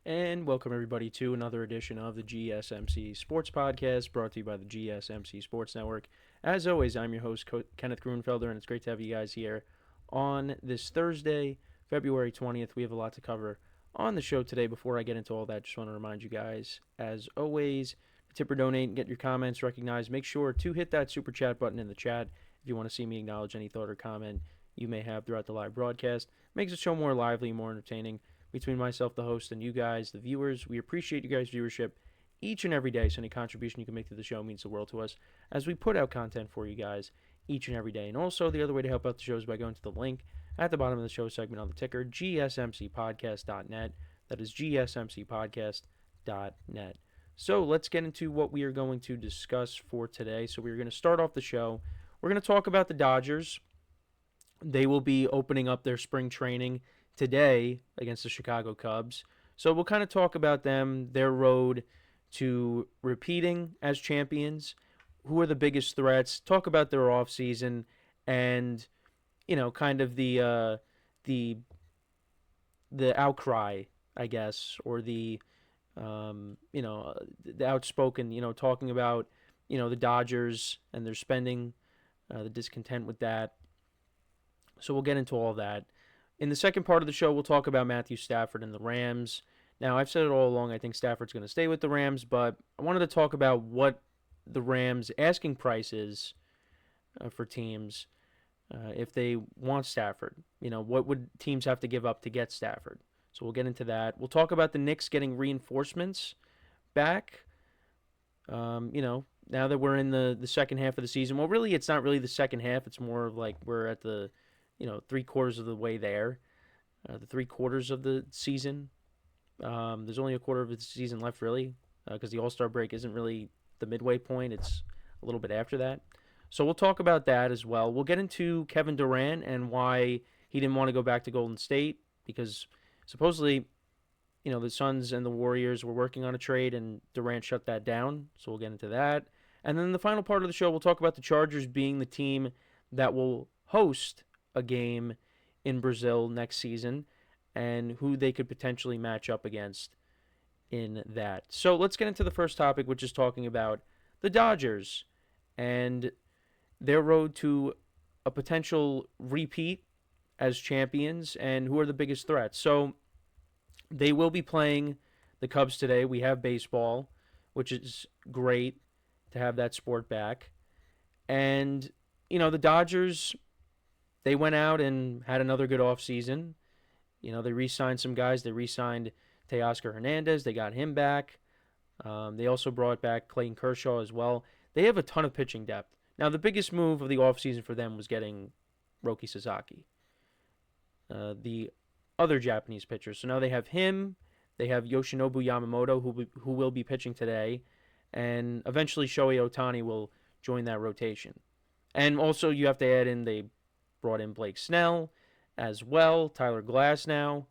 And welcome everybody to another edition of the GSMC Sports Podcast, brought to you by the GSMC Sports Network. As always, I'm your host, Kenneth Grunfelder, and it's great to have you guys here on this Thursday, February 20th. We have a lot to cover on the show today. Before I get into all that, just want to remind you guys, as always, tip or donate and get your comments recognized. Make sure to hit that super chat button in the chat if you want to see me acknowledge any thought or comment you may have throughout the live broadcast. Makes the show more lively, more entertaining. Between myself, the host, and you guys, the viewers, we appreciate you guys' viewership each and every day. So any contribution you can make to the show means the world to us as we put out content for you guys each and every day. And also, the other way to help out the show is by going to the link at the bottom of the show segment on the ticker, GSMCPodcast.net. That is GSMCPodcast.net. So let's get into what we are going to discuss for today. So we're going to start off the show. We're going to talk about the Dodgers. They will be opening up their spring training today against the Chicago Cubs. So we'll kind of talk about them, their road to repeating as champions, who are the biggest threats, talk about their offseason, and kind of the outcry, I guess, or the outspoken, talking about the Dodgers and their spending, the discontent with that. So we'll get into all that. In the second part of the show, we'll talk about Matthew Stafford and the Rams. Now, I've said it all along, I think Stafford's going to stay with the Rams, but I wanted to talk about what the Rams' asking price is for teams if they want Stafford. What would teams have to give up to get Stafford? So we'll get into that. We'll talk about the Knicks getting reinforcements back. Now that we're in the second half of the season. Well, really, it's not really the second half. It's more of like we're at the 3/4 of the way there, the 3/4 of the season. There's only a quarter of the season left, really, because the All-Star break isn't really the midway point. It's a little bit after that. So we'll talk about that as well. We'll get into Kevin Durant and why he didn't want to go back to Golden State, because supposedly, the Suns and the Warriors were working on a trade, and Durant shut that down. So we'll get into that. And then the final part of the show, we'll talk about the Chargers being the team that will host a game in Brazil next season and who they could potentially match up against in that. So let's get into the first topic, which is talking about the Dodgers and their road to a potential repeat as champions and who are the biggest threats. So they will be playing the Cubs today. We have baseball, which is great to have that sport back. And, the Dodgers, they went out and had another good offseason. They re-signed some guys. They re-signed Teoscar Hernandez. They got him back. They also brought back Clayton Kershaw as well. They have a ton of pitching depth. Now, the biggest move of the offseason for them was getting Roki Sasaki, the other Japanese pitcher. So now they have him. They have Yoshinobu Yamamoto, who will be pitching today. And eventually Shohei Ohtani will join that rotation. And also you have to add in, they brought in Blake Snell as well. Tyler Glass now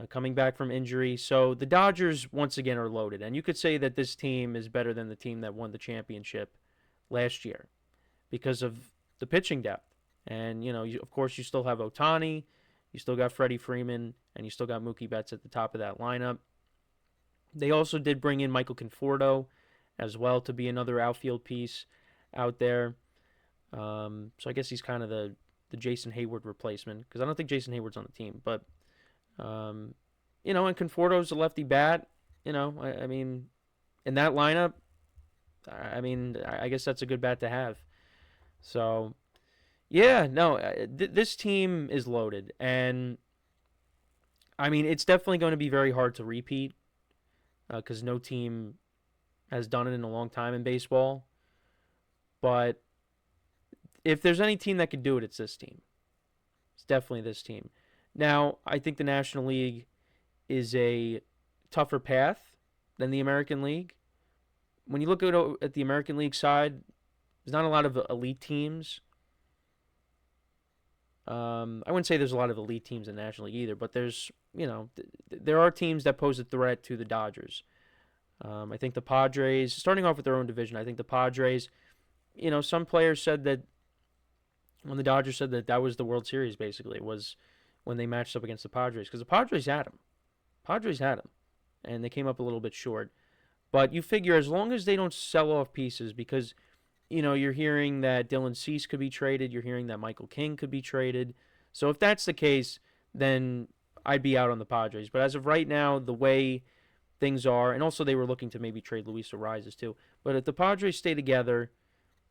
coming back from injury. So the Dodgers, once again, are loaded. And you could say that this team is better than the team that won the championship last year because of the pitching depth. And, of course, you still have Ohtani. You still got Freddie Freeman. And you still got Mookie Betts at the top of that lineup. They also did bring in Michael Conforto as well to be another outfield piece out there. So I guess he's kind of the Jason Hayward replacement, because I don't think Jason Hayward's on the team. But, and Conforto's a lefty bat. I mean, in that lineup, I guess that's a good bat to have. So, yeah, no, this team is loaded. And, it's definitely going to be very hard to repeat because no team has done it in a long time in baseball. But if there's any team that could do it, it's this team. It's definitely this team. Now, I think the National League is a tougher path than the American League. When you look at the American League side, there's not a lot of elite teams. I wouldn't say there's a lot of elite teams in the National League either, but there's, there are teams that pose a threat to the Dodgers. I think the Padres, starting off with their own division, I think the Padres, some players said that when the Dodgers said that was the World Series, basically, was when they matched up against the Padres, because the Padres had them. and they came up a little bit short. But you figure as long as they don't sell off pieces, because you're hearing that Dylan Cease could be traded, you're hearing that Michael King could be traded. So if that's the case, then I'd be out on the Padres. But as of right now, the way things are, and also they were looking to maybe trade Luis Arias too. But if the Padres stay together,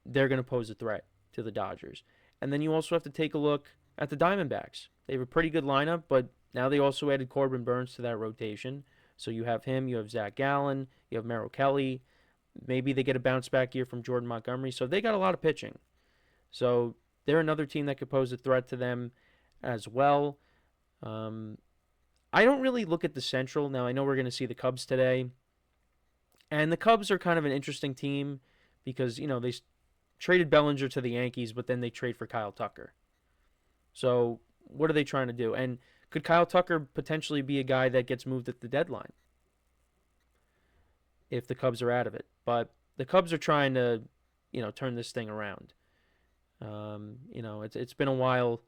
they're going to pose a threat to the Dodgers. And then you also have to take a look at the Diamondbacks. They have a pretty good lineup, but now they also added Corbin Burnes to that rotation. So you have him, you have Zach Gallen, you have Merrill Kelly. Maybe they get a bounce back year from Jordan Montgomery. So they got a lot of pitching. So they're another team that could pose a threat to them as well. I don't really look at the Central. Now, I know we're going to see the Cubs today. And the Cubs are kind of an interesting team because, they traded Bellinger to the Yankees, but then they trade for Kyle Tucker. So what are they trying to do? And could Kyle Tucker potentially be a guy that gets moved at the deadline if the Cubs are out of it? But the Cubs are trying to, turn this thing around. It's been a while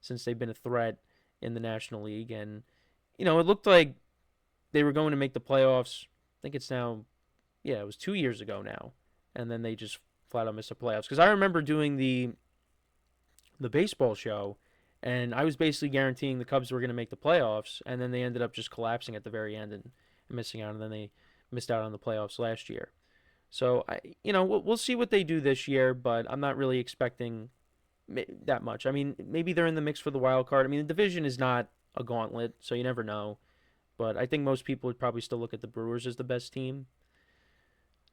since they've been a threat in the National League, and it looked like they were going to make the playoffs. I think it's now, it was 2 years ago now, and then they just flat out missed the playoffs. Because I remember doing the baseball show, and I was basically guaranteeing the Cubs were going to make the playoffs, and then they ended up just collapsing at the very end and missing out, and then they missed out on the playoffs last year. So we'll see what they do this year, but I'm not really expecting that much. I mean, maybe they're in the mix for the wild card. I mean, the division is not a gauntlet, so you never know. But I think most people would probably still look at the Brewers as the best team.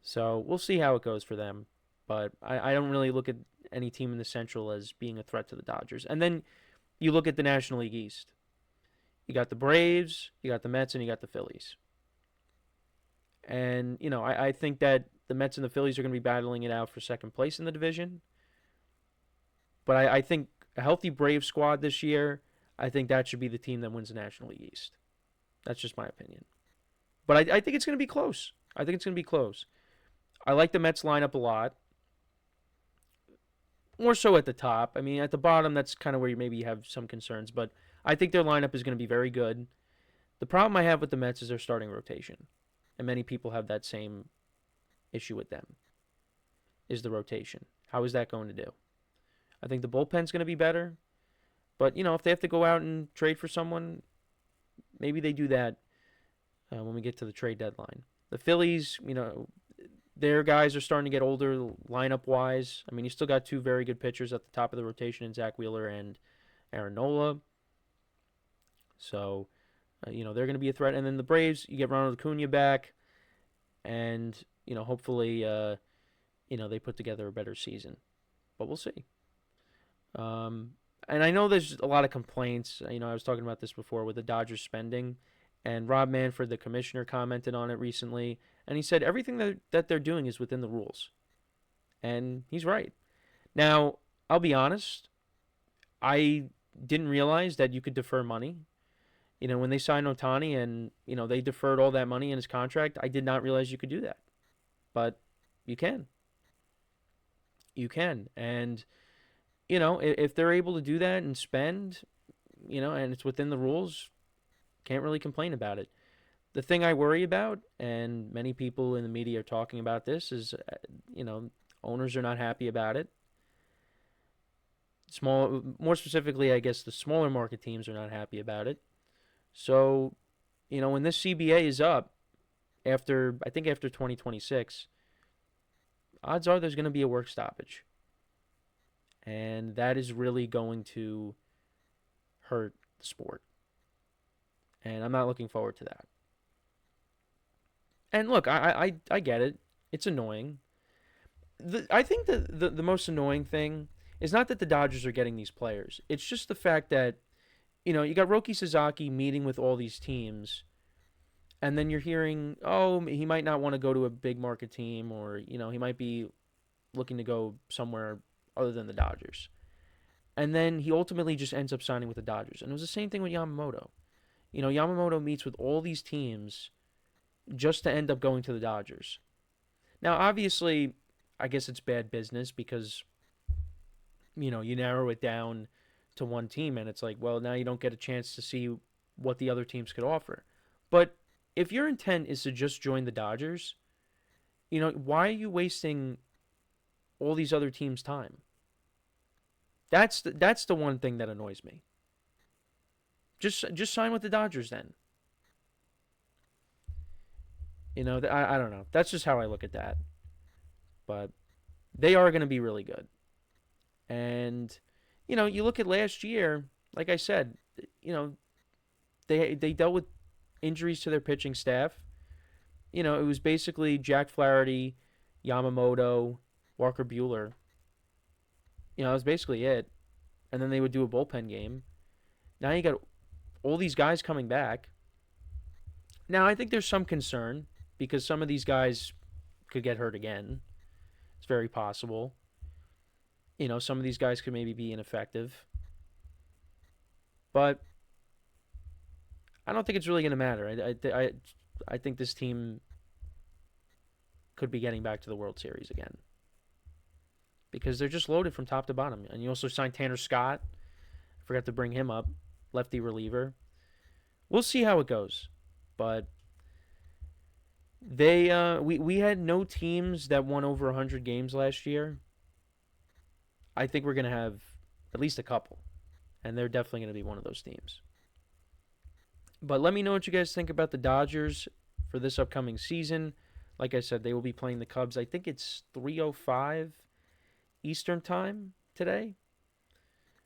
So we'll see how it goes for them. But I don't really look at any team in the Central as being a threat to the Dodgers. And then you look at the National League East. You got the Braves, you got the Mets, and you got the Phillies. And, I think that the Mets and the Phillies are going to be battling it out for second place in the division. But I think a healthy Braves squad this year, I think that should be the team that wins the National League East. That's just my opinion. But I think it's going to be close. I think it's going to be close. I like the Mets lineup a lot. More so at the top. I mean, at the bottom, that's kind of where you maybe have some concerns. But I think their lineup is going to be very good. The problem I have with the Mets is their starting rotation. And many people have that same issue with them, is the rotation. How is that going to do? I think the bullpen's going to be better. But, if they have to go out and trade for someone, maybe they do that when we get to the trade deadline. The Phillies, their guys are starting to get older lineup-wise. I mean, you still got two very good pitchers at the top of the rotation in Zach Wheeler and Aaron Nola. So, they're going to be a threat. And then the Braves, you get Ronald Acuna back. And, hopefully, they put together a better season. But we'll see. And I know there's a lot of complaints. I was talking about this before with the Dodgers spending. And Rob Manfred, the commissioner, commented on it recently. And he said everything that they're doing is within the rules. And he's right. Now, I'll be honest. I didn't realize that you could defer money. When they signed Ohtani and, they deferred all that money in his contract, I did not realize you could do that. But you can. You can. And, if they're able to do that and spend, and it's within the rules, can't really complain about it. The thing I worry about, and many people in the media are talking about this, is, owners are not happy about it. More specifically, I guess the smaller market teams are not happy about it. So, when this CBA is up, after 2026, odds are there's going to be a work stoppage. And that is really going to hurt the sport. And I'm not looking forward to that. And look, I get it. It's annoying. I think the most annoying thing is not that the Dodgers are getting these players. It's just the fact that, you got Roki Sasaki meeting with all these teams, and then you're hearing, he might not want to go to a big market team, or, he might be looking to go somewhere other than the Dodgers. And then he ultimately just ends up signing with the Dodgers. And it was the same thing with Yamamoto. Yamamoto meets with all these teams just to end up going to the Dodgers. Now, obviously, I guess it's bad business because, you narrow it down to one team, and it's like, well, now you don't get a chance to see what the other teams could offer. But if your intent is to just join the Dodgers, why are you wasting all these other teams' time? That's the one thing that annoys me. Just sign with the Dodgers then. I don't know. That's just how I look at that. But they are going to be really good. And you look at last year, like I said, you know, they dealt with injuries to their pitching staff. It was basically Jack Flaherty, Yamamoto, Walker Buehler. That was basically it. And then they would do a bullpen game. Now you got all these guys coming back. Now I think there's some concern because some of these guys could get hurt again. It's very possible. Some of these guys could maybe be ineffective. But I don't think it's really going to matter. I think this team could be getting back to the World Series again because they're just loaded from top to bottom. And you also signed Tanner Scott. I forgot to bring him up, lefty reliever. We'll see how it goes, but we had no teams that won over 100 games last year. I think we're going to have at least a couple, and they're definitely going to be one of those teams. But let me know what you guys think about the Dodgers for this upcoming season. Like I said, they will be playing the Cubs. I think it's 3:05 Eastern time today.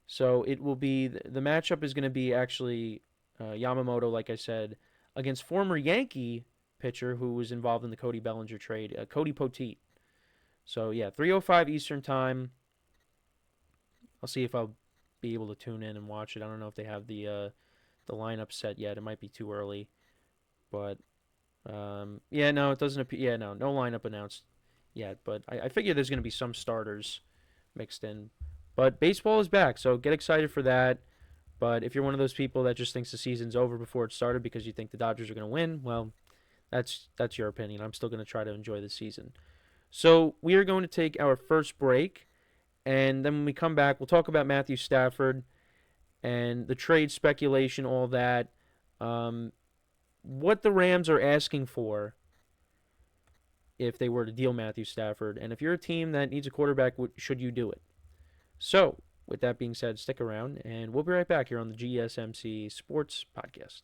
So it will be the matchup is going to be actually Yamamoto, like I said, against former Yankee pitcher who was involved in the Cody Bellinger trade, Cody Poteet. So yeah, 3:05 Eastern time. I'll see if I'll be able to tune in and watch it. I don't know if they have the lineup set yet. It might be too early, but yeah, no, it doesn't appear. Yeah, no lineup announced yet. But I figure there's going to be some starters mixed in. But baseball is back, so get excited for that. But if you're one of those people that just thinks the season's over before it started because you think the Dodgers are going to win, well, that's your opinion. I'm still going to try to enjoy the season. So we are going to take our first break, and then when we come back, we'll talk about Matthew Stafford and the trade speculation, all that. What the Rams are asking for if they were to deal Matthew Stafford, and if you're a team that needs a quarterback, should you do it? So, with that being said, stick around, and we'll be right back here on the GSMC Sports Podcast.